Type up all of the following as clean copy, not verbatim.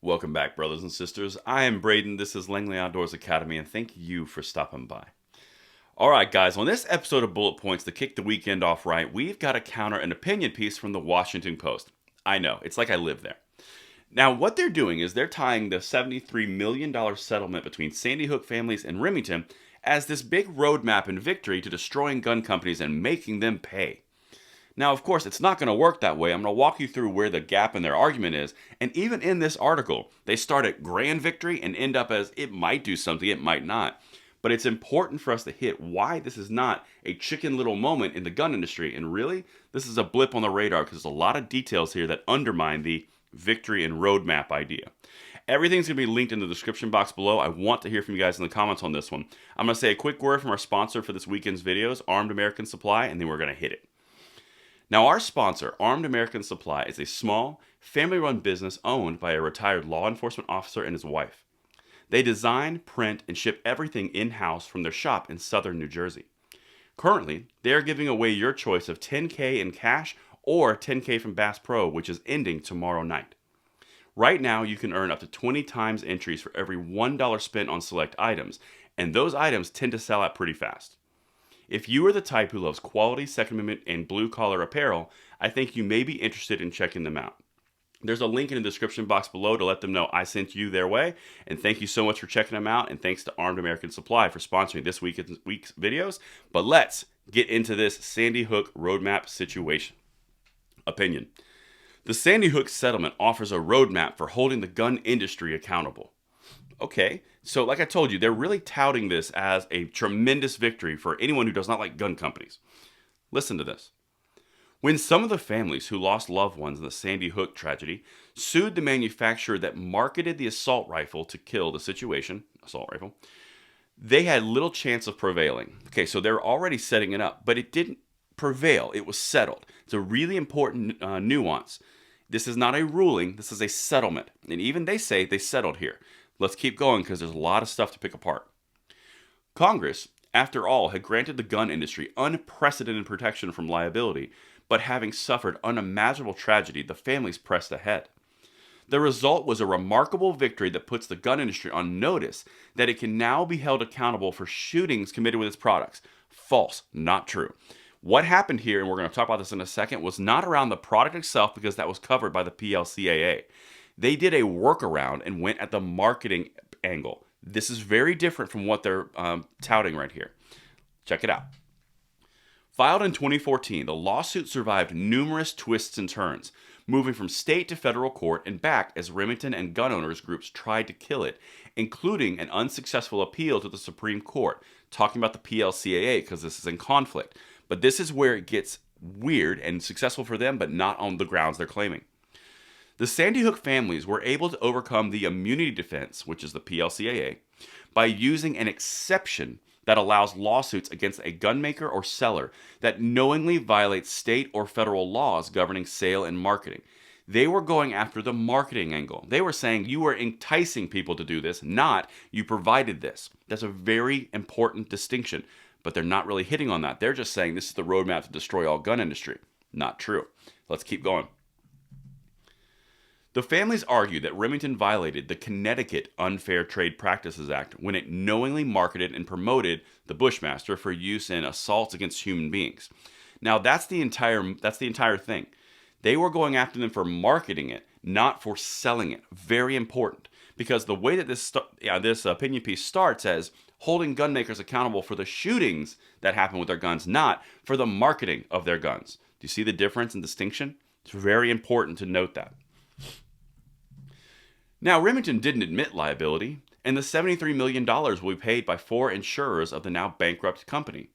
Welcome back, brothers and sisters. I am Braden. This is Langley Outdoors Academy, and thank you for stopping by. All right, guys, on this episode of Bullet Points to kick the weekend off right, we've got to counter an opinion piece from the Washington Post. I know, it's like I live there. Now, what they're doing is they're tying the $73 million settlement between Sandy Hook families and Remington as this big roadmap and victory to destroying gun companies and making them pay. Now, of course, it's not going to work that way. I'm going to walk you through where the gap in their argument is. And even in this article, they start at grand victory and end up as it might do something, it might not. But it's important for us to hit why this is not a chicken little moment in the gun industry. And really, this is a blip on the radar because there's a lot of details here that undermine the victory and roadmap idea. Everything's going to be linked in the description box below. I want to hear from you guys in the comments on this one. I'm going to say a quick word from our sponsor for this weekend's videos, Armed American Supply, and then we're going to hit it. Now, our sponsor, Armed American Supply, is a small, family-run business owned by a retired law enforcement officer and his wife. They design, print, and ship everything in-house from their shop in southern New Jersey. Currently, they are giving away your choice of $10K in cash or $10K from Bass Pro, which is ending tomorrow night. Right now, you can earn up to 20 times entries for every $1 spent on select items, and those items tend to sell out pretty fast. If you are the type who loves quality Second Amendment and blue-collar apparel, I think you may be interested in checking them out. There's a link in the description box below to let them know I sent you their way, and thank you so much for checking them out, and thanks to Armed American Supply for sponsoring this week's videos. But let's get into this Sandy Hook roadmap situation. Opinion. The Sandy Hook settlement offers a roadmap for holding the gun industry accountable. Okay, so like I told you, they're really touting this as a tremendous victory for anyone who does not like gun companies. Listen to this. When some of the families who lost loved ones in the Sandy Hook tragedy sued the manufacturer that marketed the assault rifle to kill the situation, they had little chance of prevailing. Okay, so they're already setting it up, but it didn't prevail. It was settled. It's a really important nuance. This is not a ruling. This is a settlement. And even they say they settled here. Let's keep going because there's a lot of stuff to pick apart. Congress, after all, had granted the gun industry unprecedented protection from liability, but having suffered unimaginable tragedy, the families pressed ahead. The result was a remarkable victory that puts the gun industry on notice that it can now be held accountable for shootings committed with its products. False, not true. What happened here, and we're going to talk about this in a second, was not around the product itself because that was covered by the PLCAA. They did a workaround and went at the marketing angle. This is very different from what they're touting right here. Check it out. Filed in 2014, the lawsuit survived numerous twists and turns, moving from state to federal court and back as Remington and gun owners groups tried to kill it, including an unsuccessful appeal to the Supreme Court, talking about the PLCAA because this is in conflict. But this is where it gets weird and successful for them, but not on the grounds they're claiming. The Sandy Hook families were able to overcome the immunity defense, which is the PLCAA, by using an exception that allows lawsuits against a gun maker or seller that knowingly violates state or federal laws governing sale and marketing. They were going after the marketing angle. They were saying you were enticing people to do this, not you provided this. That's a very important distinction, but they're not really hitting on that. They're just saying this is the roadmap to destroy all gun industry. Not true. Let's keep going. The families argue that Remington violated the Connecticut Unfair Trade Practices Act when it knowingly marketed and promoted the Bushmaster for use in assaults against human beings. Now that's the entire thing. They were going after them for marketing it, not for selling it. Very important, because the way that this opinion piece starts as holding gun makers accountable for the shootings that happen with their guns, not for the marketing of their guns. Do you see the difference and distinction? It's very important to note that. Now, Remington didn't admit liability, and the $73 million will be paid by 4 insurers of the now bankrupt company.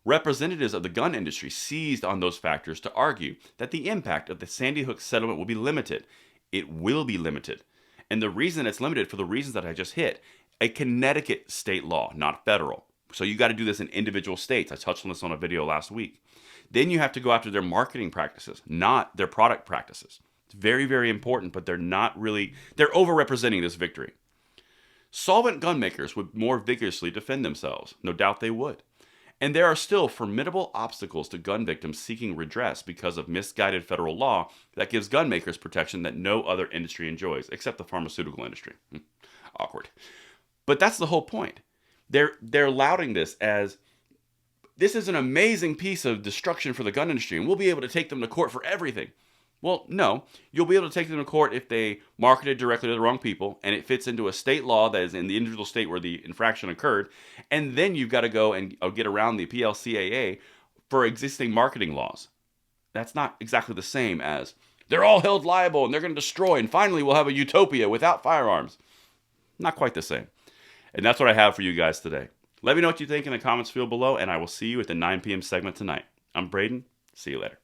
Representatives of the gun industry seized on those factors to argue that the impact of the Sandy Hook settlement will be limited. It will be limited. And the reason it's limited for the reasons that I just hit, a Connecticut state law, not federal. So you got to do this in individual states. I touched on this on a video last week. Then you have to go after their marketing practices, not their product practices. It's very, very important, but they're overrepresenting this victory. Solvent gun makers would more vigorously defend themselves. No doubt they would. And there are still formidable obstacles to gun victims seeking redress because of misguided federal law that gives gun makers protection that no other industry enjoys, except the pharmaceutical industry. Awkward. But that's the whole point. They're lauding this as this is an amazing piece of destruction for the gun industry, and we'll be able to take them to court for everything. Well, no. You'll be able to take them to court if they marketed directly to the wrong people and it fits into a state law that is in the individual state where the infraction occurred. And then you've got to go and get around the PLCAA for existing marketing laws. That's not exactly the same as they're all held liable and they're going to destroy, and finally we'll have a utopia without firearms. Not quite the same. And that's what I have for you guys today. Let me know what you think in the comments field below, and I will see you at the 9 p.m. segment tonight. I'm Braden. See you later.